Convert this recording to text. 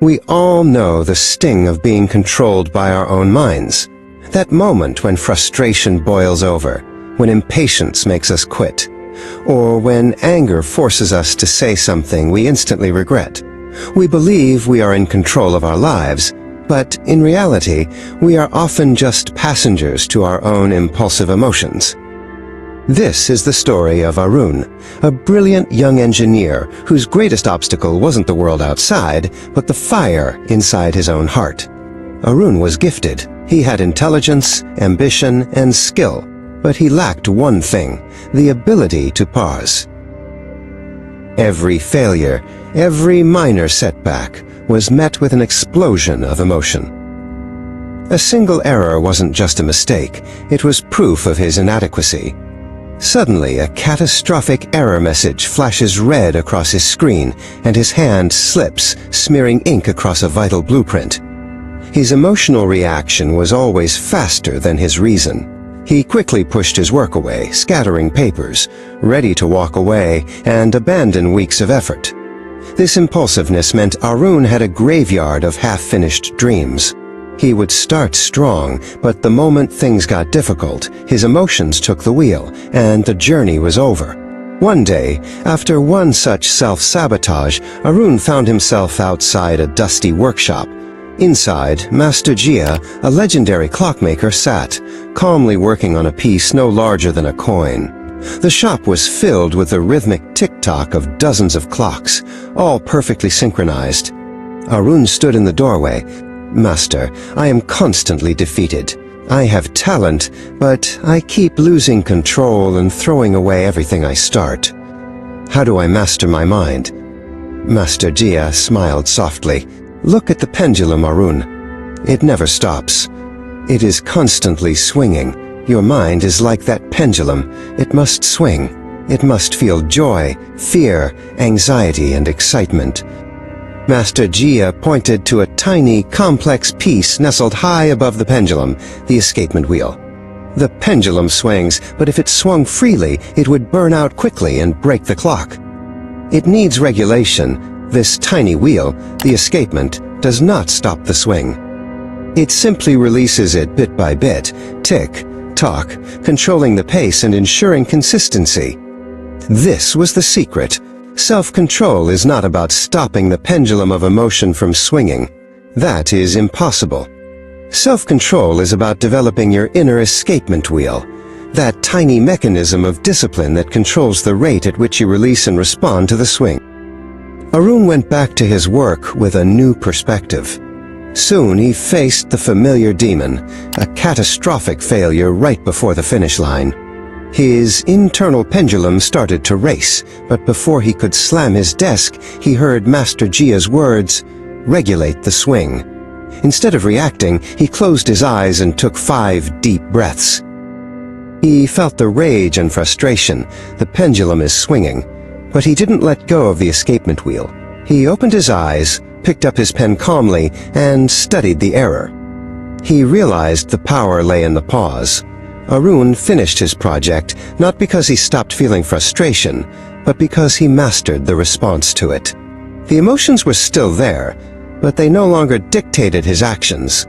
We all know the sting of being controlled by our own minds. That moment when frustration boils over, when impatience makes us quit, or when anger forces us to say something we instantly regret. We believe we are in control of our lives, but in reality, we are often just passengers to our own impulsive emotions. This is the story of Arun, a brilliant young engineer whose greatest obstacle wasn't the world outside, but the fire inside his own heart. Arun was gifted. He had intelligence, ambition, and skill, but he lacked one thing, the ability to pause. Every failure, every minor setback, was met with an explosion of emotion. A single error wasn't just a mistake, it was proof of his inadequacy. Suddenly, a catastrophic error message flashes red across his screen, and his hand slips, smearing ink across a vital blueprint. His emotional reaction was always faster than his reason. He quickly pushed his work away, scattering papers, ready to walk away and abandon weeks of effort. This impulsiveness meant Arun had a graveyard of half-finished dreams. He would start strong, but the moment things got difficult, his emotions took the wheel, and the journey was over. One day, after one such self-sabotage, Arun found himself outside a dusty workshop. Inside, Master Jia, a legendary clockmaker, sat, calmly working on a piece no larger than a coin. The shop was filled with the rhythmic tick-tock of dozens of clocks, all perfectly synchronized. Arun stood in the doorway. "Master, I am constantly defeated. I have talent, but I keep losing control and throwing away everything I start. How do I master my mind?" Master Jia smiled softly. "Look at the pendulum, Arun. It never stops. It is constantly swinging. Your mind is like that pendulum. It must swing. It must feel joy, fear, anxiety, and excitement." Master Jia pointed to a tiny, complex piece nestled high above the pendulum, the escapement wheel. "The pendulum swings, but if it swung freely, it would burn out quickly and break the clock. It needs regulation. This tiny wheel, the escapement, does not stop the swing. It simply releases it bit by bit, tick, tock, controlling the pace and ensuring consistency." This was the secret. Self-control is not about stopping the pendulum of emotion from swinging. That is impossible. Self-control is about developing your inner escapement wheel, that tiny mechanism of discipline that controls the rate at which you release and respond to the swing. Arun went back to his work with a new perspective. Soon he faced the familiar demon, a catastrophic failure right before the finish line. His internal pendulum started to race, but before he could slam his desk, he heard Master Jia's words, "Regulate the swing." Instead of reacting, he closed his eyes and took 5 deep breaths. He felt the rage and frustration. The pendulum is swinging. But he didn't let go of the escapement wheel. He opened his eyes, picked up his pen calmly, and studied the error. He realized the power lay in the pause. Arun finished his project not because he stopped feeling frustration, but because he mastered the response to it. The emotions were still there, but they no longer dictated his actions.